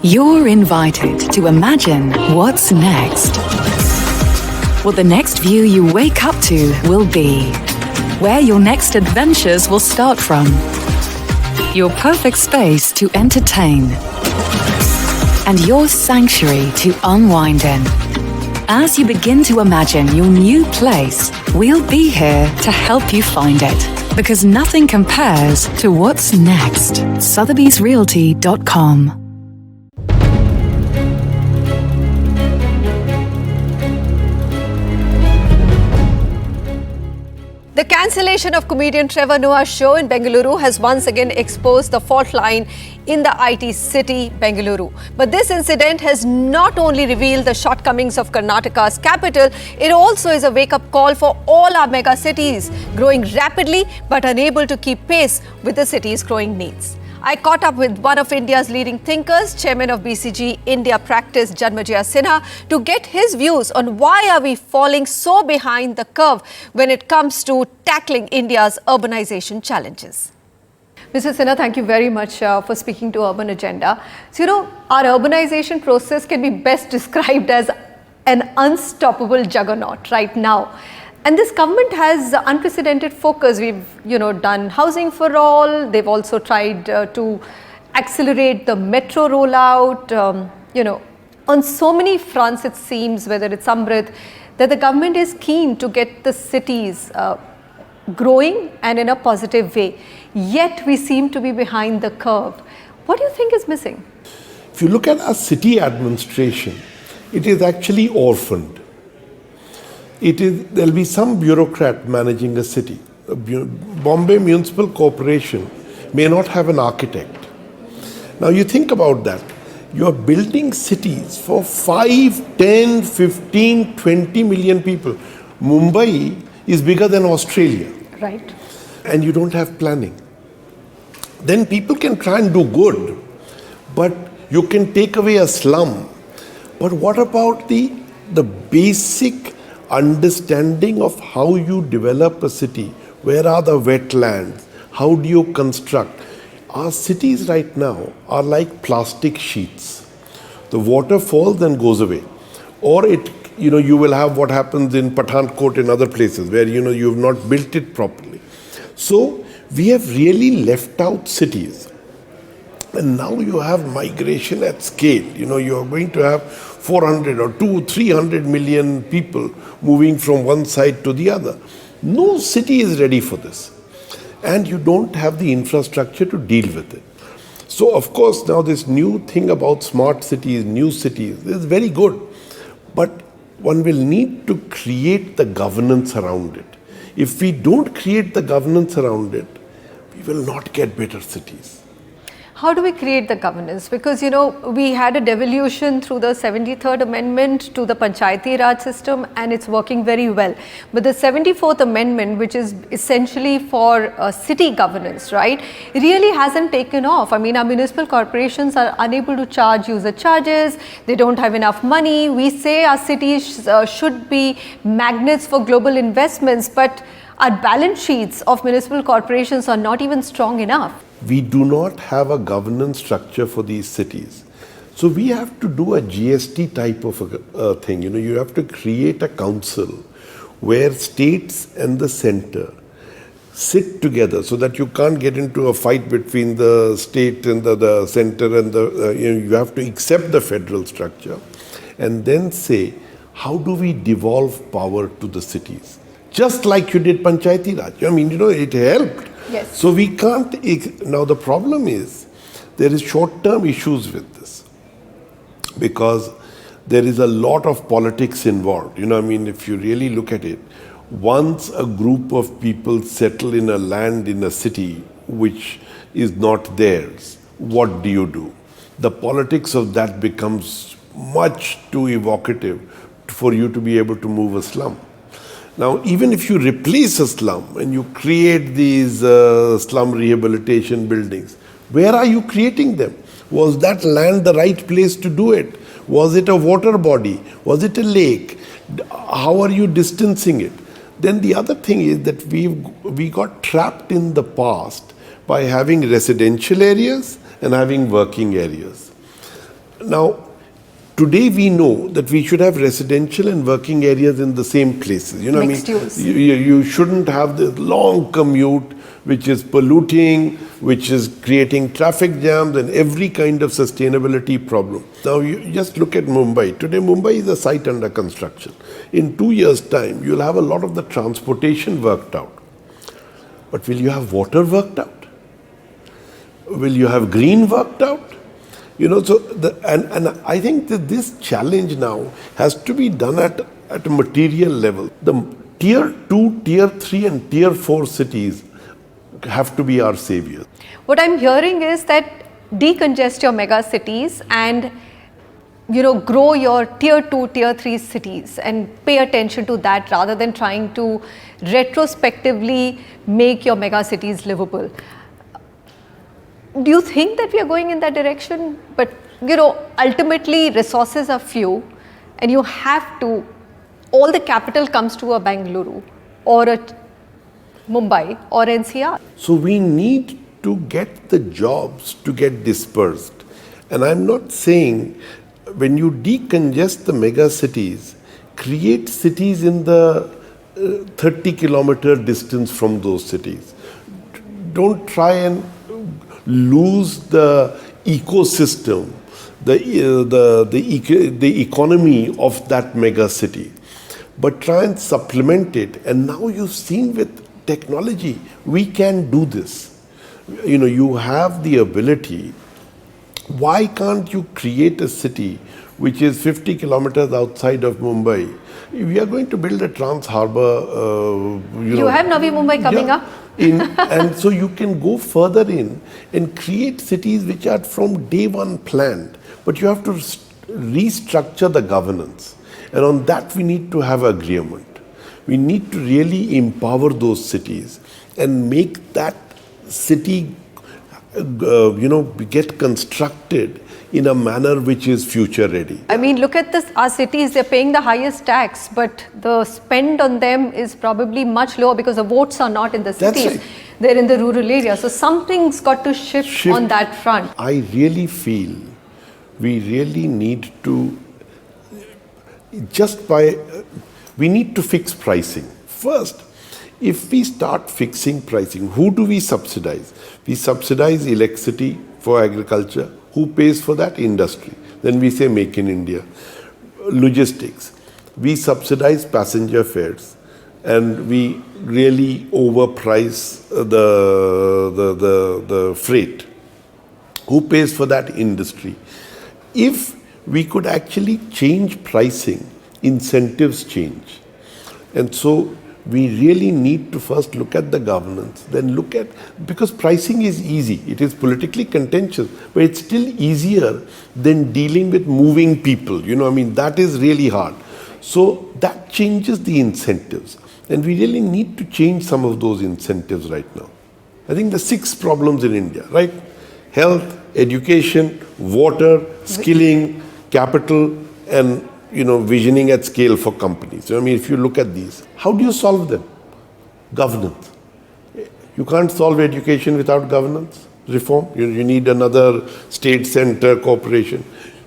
You're invited to imagine what's next. What the next view you wake up to will be. Where your next adventures will start from. Your perfect space to entertain. And your sanctuary to unwind in. As you begin to imagine your new place, we'll be here to help you find it. Because nothing compares to what's next. Sotheby'sRealty.com. The cancellation of comedian Trevor Noah's show in Bengaluru has once again exposed the fault line in the IT city, Bengaluru. But this incident has not only revealed the shortcomings of Karnataka's capital, it also is a wake-up call for all our mega cities, growing rapidly but unable to keep pace with the city's growing needs. I caught up with one of India's leading thinkers, Chairman of BCG India Practice, Janmejaya Sinha, to get his views on why are we falling so behind the curve when it comes to tackling India's urbanization challenges. Mr. Sinha, thank you very much for speaking to Urban Agenda. So, our urbanization process can be best described as an unstoppable juggernaut right now. And this government has unprecedented focus. We've, done housing for all. They've also tried to accelerate the metro rollout. On so many fronts, it seems, whether it's Amrit, that the government is keen to get the cities growing and in a positive way. Yet we seem to be behind the curve. What do you think is missing? If you look at a city administration, it is actually orphaned. There'll be some bureaucrat managing a city. Bombay Municipal Corporation may not have an architect. Now you think about that. You're building cities for 5, 10, 15, 20 million people. Mumbai is bigger than Australia. Right. And you don't have planning. Then people can try and do good, but you can take away a slum. But what about the basic understanding of how you develop a city? Where are the wetlands? How do you construct? Our cities right now are like plastic sheets. The water falls and goes away. Or you will have what happens in Pathankot and other places where you have not built it properly. So we have really left out cities. And now you have migration at scale. You are going to have 400 or 300 million people moving from one side to the other. No city is ready for this. And you don't have the infrastructure to deal with it. So, of course, now this new thing about smart cities, new cities, is very good. But one will need to create the governance around it. If we don't create the governance around it, we will not get better cities. How do we create the governance? Because, we had a devolution through the 73rd Amendment to the Panchayati Raj system, and it's working very well. But the 74th Amendment, which is essentially for city governance, right, it really hasn't taken off. I mean, our municipal corporations are unable to charge user charges. They don't have enough money. We say our cities should be magnets for global investments, but our balance sheets of municipal corporations are not even strong enough. We do not have a governance structure for these cities. So we have to do a GST type of a thing. You have to create a council where states and the center sit together so that you can't get into a fight between the state and the center and you have to accept the federal structure and then say, how do we devolve power to the cities? Just like you did Panchayati Raj. It helped. Yes. So we can't. Now the problem is there is short-term issues with this because there is a lot of politics involved. If you really look at it, once a group of people settle in a land in a city which is not theirs, what do? The politics of that becomes much too evocative for you to be able to move a slum. Now, even if you replace a slum and you create these slum rehabilitation buildings, where are you creating them? Was that land the right place to do it? Was it a water body? Was it a lake? How are you distancing it? Then the other thing is that we got trapped in the past by having residential areas and having working areas. Now, today we know that we should have residential and working areas in the same places. Mixed use. You shouldn't have this long commute which is polluting, which is creating traffic jams and every kind of sustainability problem. Now you just look at Mumbai. Today Mumbai is a site under construction. In 2 years' time, you'll have a lot of the transportation worked out. But will you have water worked out? Will you have green worked out? And I think that this challenge now has to be done at a material level. The tier 2, tier 3 and tier 4 cities have to be our saviors. What I'm hearing is that decongest your mega cities and grow your tier 2, tier 3 cities and pay attention to that rather than trying to retrospectively make your mega cities livable. Do you think that we are going in that direction? But ultimately resources are few and you have to, all the capital comes to a Bengaluru or a Mumbai or NCR. So we need to get the jobs to get dispersed. And I'm not saying when you decongest the mega cities, create cities in the 30-kilometer distance from those cities. Don't try and lose the ecosystem, the economy of that mega city, but try and supplement it. And now you've seen with technology, we can do this. You have the ability. Why can't you create a city which is 50 kilometers outside of Mumbai? We are going to build a trans harbour. You have Navi Mumbai coming up. And so you can go further in and create cities which are from day one planned. But you have to restructure the governance. And on that we need to have agreement. We need to really empower those cities and make that city get constructed in a manner which is future ready. I mean, look at this, our cities, they're paying the highest tax, but the spend on them is probably much lower because the votes are not in the cities. That's right. They're in the rural areas. So something's got to shift on that front. I really feel we really need to we need to fix pricing. First, if we start fixing pricing, who do we subsidize? We subsidize electricity for agriculture. Who pays for that? Industry. Then we say make in India. Logistics. We subsidize passenger fares and we really overprice the freight. Who pays for that? Industry. If we could actually change pricing, incentives change. And so we really need to first look at the governance, then because pricing is easy, it is politically contentious, but it's still easier than dealing with moving people. That is really hard. So that changes the incentives. And we really need to change some of those incentives right now. I think the 6 problems in India, right? Health, education, water, skilling, capital, and visioning at scale for companies. If you look at these, how do you solve them? Governance. You can't solve education without governance reform. You need another state center corporation.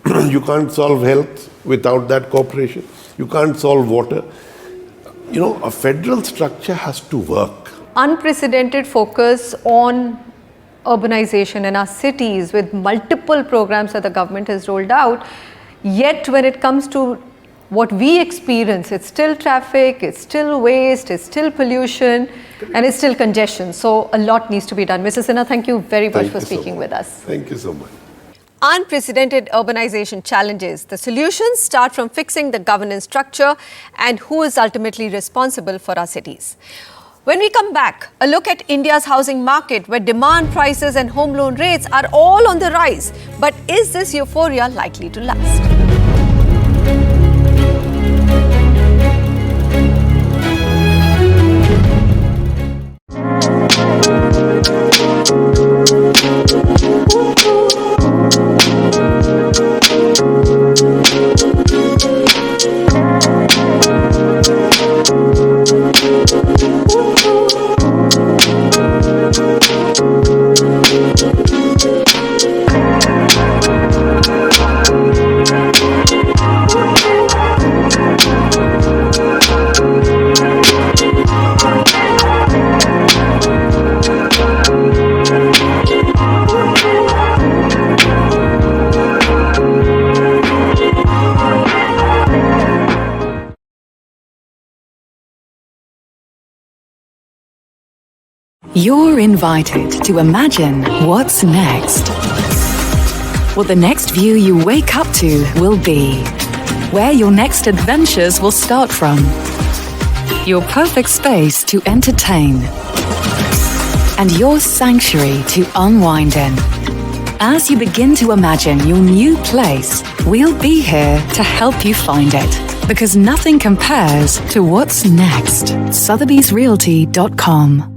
You can't solve health without that corporation. You can't solve water. A federal structure has to work. Unprecedented focus on urbanization in our cities with multiple programs that the government has rolled out. Yet when it comes to what we experience, it's still traffic, it's still waste, it's still pollution, and it's still congestion. So a lot needs to be done. Mrs. Sinha, thank you very much for speaking with us. Thank you so much. Unprecedented urbanization challenges. The solutions start from fixing the governance structure and who is ultimately responsible for our cities. When we come back, a look at India's housing market where demand, prices and home loan rates are all on the rise. But is this euphoria likely to last? You're invited to imagine what's next. What the next view you wake up to will be. Where your next adventures will start from. Your perfect space to entertain. And your sanctuary to unwind in. As you begin to imagine your new place, we'll be here to help you find it. Because nothing compares to what's next. Sotheby'srealty.com